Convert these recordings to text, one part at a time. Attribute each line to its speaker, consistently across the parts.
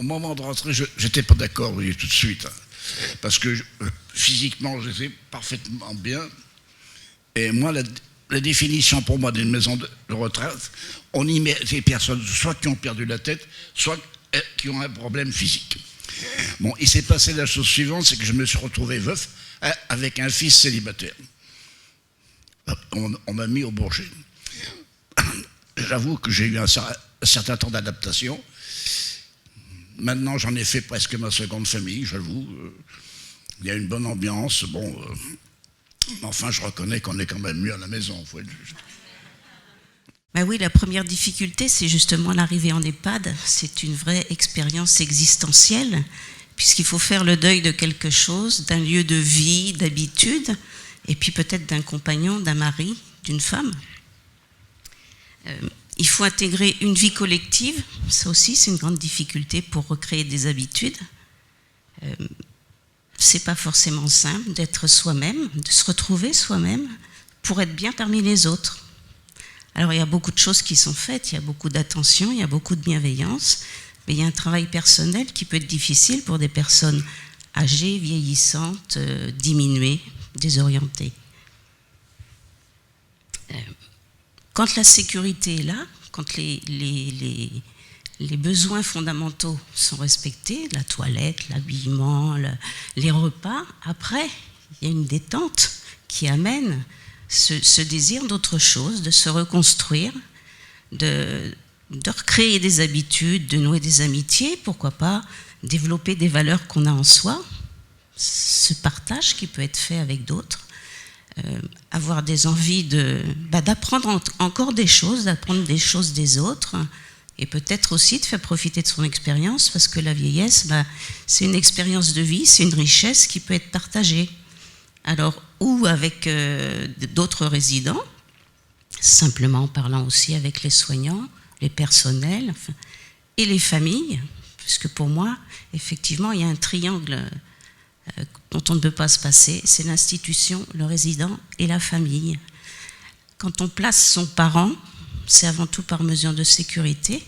Speaker 1: moment de rentrer, je n'étais pas d'accord, vous voyez, tout de suite. Hein, parce que physiquement, j'étais parfaitement bien. Et moi, la définition pour moi d'une maison de retraite, on y met des personnes soit qui ont perdu la tête, soit qui ont un problème physique. Bon, il s'est passé la chose suivante, c'est que je me suis retrouvé veuf avec un fils célibataire. On m'a mis au Bourget. J'avoue que j'ai eu un certain temps d'adaptation. Maintenant, j'en ai fait presque ma seconde famille, j'avoue. Il y a une bonne ambiance. Bon, enfin, je reconnais qu'on est quand même mieux à la maison, faut être juste.
Speaker 2: Ben oui, la première difficulté, c'est justement l'arrivée en EHPAD. C'est une vraie expérience existentielle, puisqu'il faut faire le deuil de quelque chose, d'un lieu de vie, d'habitude, et puis peut-être d'un compagnon, d'un mari, d'une femme. Il faut intégrer une vie collective. Ça aussi, c'est une grande difficulté pour recréer des habitudes. C'est pas forcément simple d'être soi-même, de se retrouver soi-même pour être bien parmi les autres. Alors il y a beaucoup de choses qui sont faites, il y a beaucoup d'attention, il y a beaucoup de bienveillance, mais il y a un travail personnel qui peut être difficile pour des personnes âgées, vieillissantes, diminuées, désorientées. Quand la sécurité est là, quand les besoins fondamentaux sont respectés, la toilette, l'habillement, les repas, après, il y a une détente qui amène ce désir d'autre chose, de se reconstruire, de recréer des habitudes, de nouer des amitiés, pourquoi pas développer des valeurs qu'on a en soi, ce partage qui peut être fait avec d'autres, avoir des envies d'apprendre encore des choses, d'apprendre des choses des autres, et peut-être aussi de faire profiter de son expérience, parce que la vieillesse, c'est une expérience de vie, c'est une richesse qui peut être partagée. Alors, ou avec d'autres résidents, simplement en parlant aussi avec les soignants, les personnels, et les familles, puisque pour moi, effectivement, il y a un triangle dont on ne peut pas se passer, c'est l'institution, le résident et la famille. Quand on place son parent, c'est avant tout par mesure de sécurité,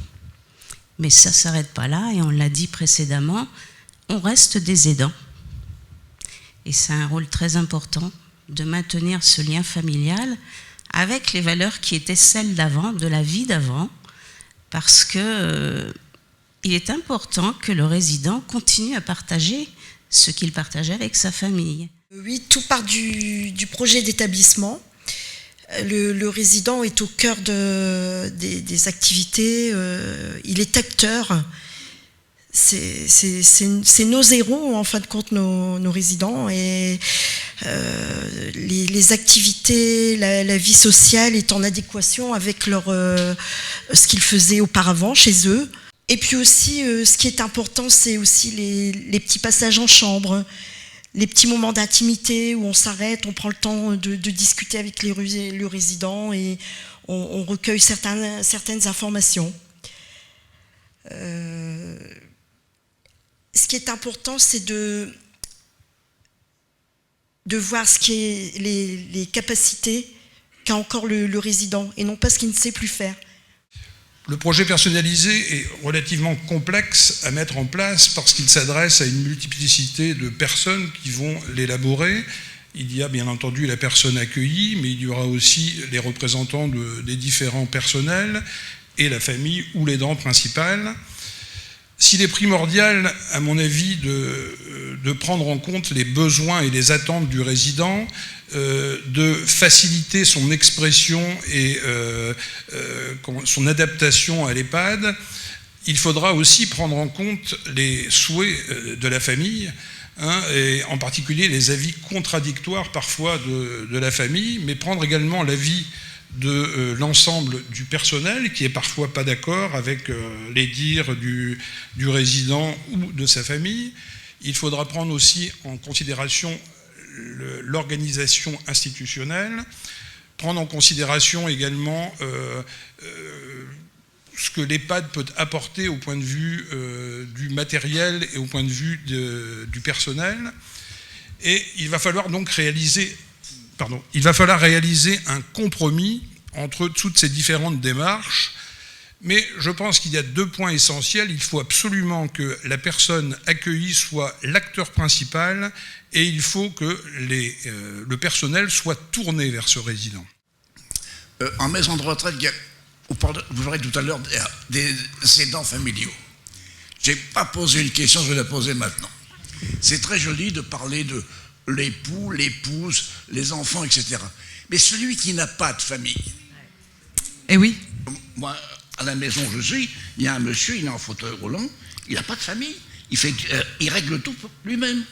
Speaker 2: mais ça ne s'arrête pas là, et on l'a dit précédemment, on reste des aidants. Et c'est un rôle très important de maintenir ce lien familial avec les valeurs qui étaient celles d'avant, de la vie d'avant, parce que il est important que le résident continue à partager ce qu'il partageait avec sa famille.
Speaker 3: Oui, tout part du projet d'établissement. Le résident est au cœur des activités, il est acteur. C'est nos héros, en fin de compte, nos résidents. Et les activités, la vie sociale est en adéquation avec ce qu'ils faisaient auparavant chez eux. Et puis aussi, ce qui est important, c'est aussi les petits passages en chambre, les petits moments d'intimité où on s'arrête, on prend le temps de discuter avec le résident et on recueille certaines informations. Ce qui est important, c'est de voir ce qui est les capacités qu'a encore le résident et non pas ce qu'il ne sait plus faire.
Speaker 4: Le projet personnalisé est relativement complexe à mettre en place parce qu'il s'adresse à une multiplicité de personnes qui vont l'élaborer. Il y a bien entendu la personne accueillie, mais il y aura aussi les représentants des différents personnels et la famille ou l'aidant principal. S'il est primordial, à mon avis, de prendre en compte les besoins et les attentes du résident, de faciliter son expression et son adaptation à l'EHPAD, il faudra aussi prendre en compte les souhaits de la famille, et en particulier les avis contradictoires parfois de la famille, mais prendre également l'avis de l'ensemble du personnel qui est parfois pas d'accord avec les dires du résident ou de sa famille. Il faudra prendre aussi en considération l'organisation institutionnelle, prendre en considération également ce que l'EHPAD peut apporter au point de vue du matériel et au point de vue du personnel. Et il va falloir donc réaliser un compromis entre toutes ces différentes démarches Mais je pense qu'il y a 2 points essentiels. Il faut absolument que la personne accueillie soit l'acteur principal et il faut que le personnel soit tourné vers ce résident.
Speaker 1: En maison de retraite, vous parlerez tout à l'heure des aidants familiaux. Je n'ai pas posé une question, je vais la poser maintenant. C'est très joli de parler de l'époux, l'épouse, les enfants, etc. Mais celui qui n'a pas de famille.
Speaker 5: Eh oui.
Speaker 1: Moi, à la maison où je suis, il y a un monsieur, il est en fauteuil roulant, il n'a pas de famille. Il règle tout lui-même.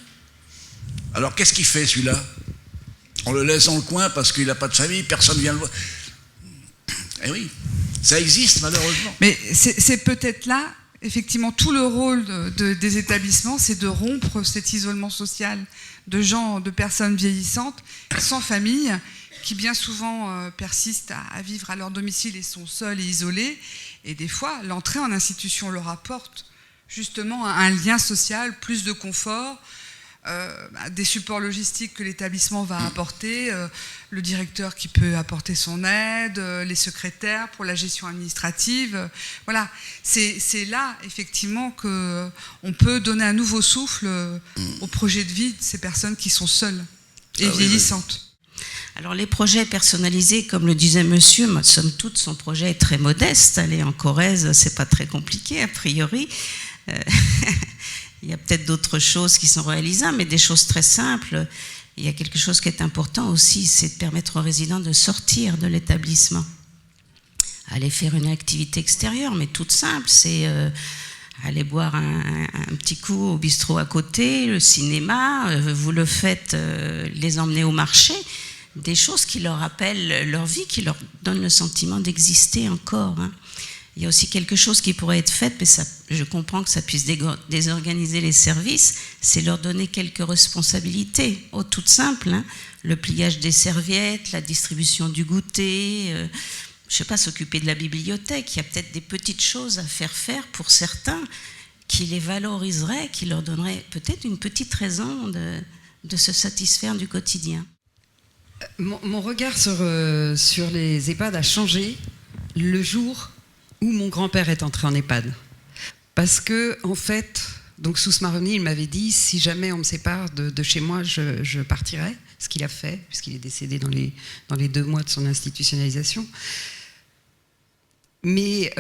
Speaker 1: Alors qu'est-ce qu'il fait celui-là? On le laisse dans le coin parce qu'il n'a pas de famille, personne ne vient le voir. Eh oui, ça existe malheureusement.
Speaker 5: Mais c'est peut-être là, effectivement, tout le rôle des établissements, c'est de rompre cet isolement social de personnes vieillissantes, sans famille, qui bien souvent persistent à vivre à leur domicile et sont seuls et isolés. Et des fois, l'entrée en institution leur apporte justement un lien social, plus de confort, des supports logistiques que l'établissement va apporter, le directeur qui peut apporter son aide, les secrétaires pour la gestion administrative. Voilà, c'est là effectivement qu'on peut donner un nouveau souffle au projet de vie de ces personnes qui sont seules et vieillissantes.
Speaker 2: Alors les projets personnalisés, comme le disait monsieur, somme toute, son projet est très modeste. Aller en Corrèze, c'est pas très compliqué a priori. Il y a peut-être d'autres choses qui sont réalisables, mais des choses très simples. Il y a quelque chose qui est important aussi, c'est de permettre aux résidents de sortir de l'établissement. Aller faire une activité extérieure, mais toute simple, c'est aller boire un petit coup au bistrot à côté, le cinéma, vous le faites, les emmener au marché, des choses qui leur rappellent leur vie, qui leur donnent le sentiment d'exister encore, hein. Il y a aussi quelque chose qui pourrait être fait, mais ça, je comprends que ça puisse désorganiser les services, c'est leur donner quelques responsabilités, toutes simples, hein. Le pliage des serviettes, la distribution du goûter, je ne sais pas, s'occuper de la bibliothèque. Il y a peut-être des petites choses à faire pour certains qui les valoriseraient, qui leur donneraient peut-être une petite raison de se satisfaire du quotidien.
Speaker 6: Mon regard sur les EHPAD a changé le jour où mon grand-père est entré en EHPAD. Parce que, en fait, donc sous Smaroni, il m'avait dit, si jamais on me sépare de chez moi, je partirai, ce qu'il a fait, puisqu'il est décédé dans les 2 mois de son institutionnalisation. Mais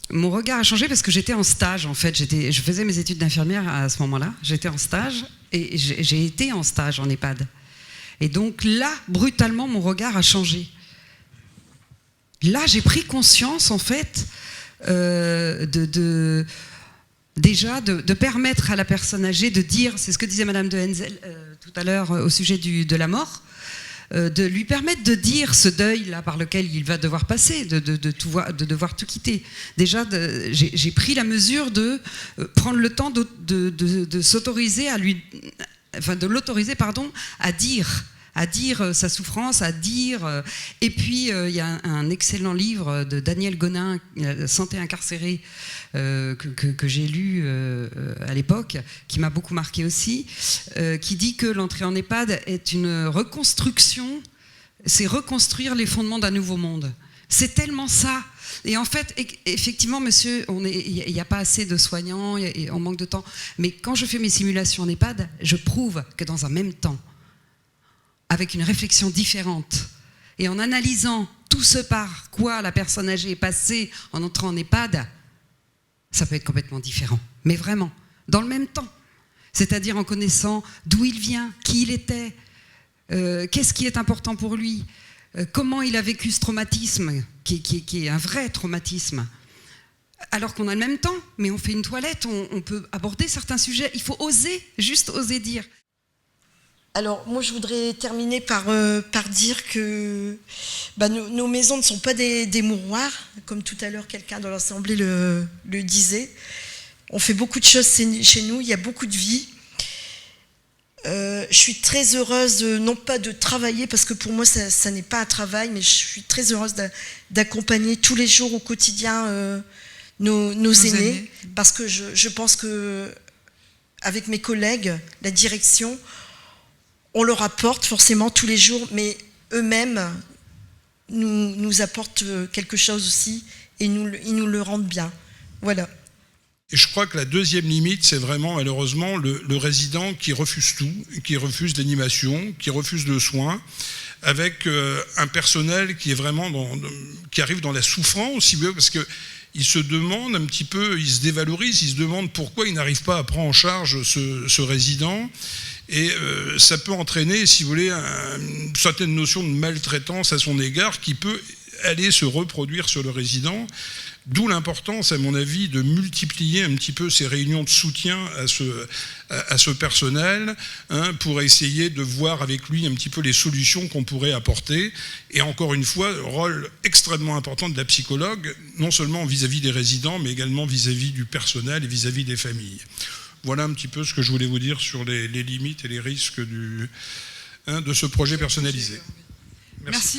Speaker 6: mon regard a changé parce que j'étais en stage, en fait. Je faisais mes études d'infirmière à ce moment-là. J'étais en stage et j'ai été en stage en EHPAD. Et donc là, brutalement, mon regard a changé. Là, j'ai pris conscience, en fait, déjà de permettre à la personne âgée de dire, c'est ce que disait Madame de Henzel tout à l'heure au sujet de la mort, de lui permettre de dire ce deuil-là par lequel il va devoir passer, de devoir tout quitter. Déjà, j'ai pris la mesure de prendre le temps de s'autoriser à lui, enfin de l'autoriser, pardon, à dire sa souffrance, à dire... Et puis, il y a un excellent livre de Daniel Gonin, Santé incarcérée, que j'ai lu à l'époque, qui m'a beaucoup marqué aussi, qui dit que l'entrée en EHPAD est une reconstruction, c'est reconstruire les fondements d'un nouveau monde. C'est tellement ça. Et en fait, effectivement, monsieur, il n'y a pas assez de soignants, on manque de temps. Mais quand je fais mes simulations en EHPAD, je prouve que dans un même temps, avec une réflexion différente et en analysant tout ce par quoi la personne âgée est passée en entrant en EHPAD, ça peut être complètement différent, mais vraiment, dans le même temps. C'est-à-dire en connaissant d'où il vient, qui il était, qu'est-ce qui est important pour lui, comment il a vécu ce traumatisme, qui est un vrai traumatisme. Alors qu'on a le même temps, mais on fait une toilette, on peut aborder certains sujets, il faut oser, juste oser dire.
Speaker 3: Alors, moi, je voudrais terminer par dire que nos maisons ne sont pas des mouroirs, comme tout à l'heure quelqu'un dans l'Assemblée le disait. On fait beaucoup de choses chez nous, il y a beaucoup de vie. Je suis très heureuse, non pas de travailler, parce que pour moi, ça n'est pas un travail, mais je suis très heureuse d'accompagner tous les jours au quotidien nos aînés, parce que je pense que avec mes collègues, la direction, on leur apporte forcément tous les jours, mais eux-mêmes nous apportent quelque chose aussi. et ils nous le rendent bien. Voilà.
Speaker 4: Et je crois que la deuxième limite, c'est vraiment malheureusement le résident qui refuse tout, qui refuse l'animation, qui refuse le soin, avec un personnel qui est vraiment qui arrive dans la souffrance, parce que il se demande un petit peu, il se dévalorise, il se demande pourquoi il n'arrive pas à prendre en charge ce résident. Et ça peut entraîner, si vous voulez, une certaine notion de maltraitance à son égard qui peut aller se reproduire sur le résident. D'où l'importance, à mon avis, de multiplier un petit peu ces réunions de soutien à ce personnel, pour essayer de voir avec lui un petit peu les solutions qu'on pourrait apporter. Et encore une fois, rôle extrêmement important de la psychologue, non seulement vis-à-vis des résidents, mais également vis-à-vis du personnel et vis-à-vis des familles. Voilà un petit peu ce que je voulais vous dire sur les limites et les risques de ce projet personnalisé.
Speaker 5: Merci.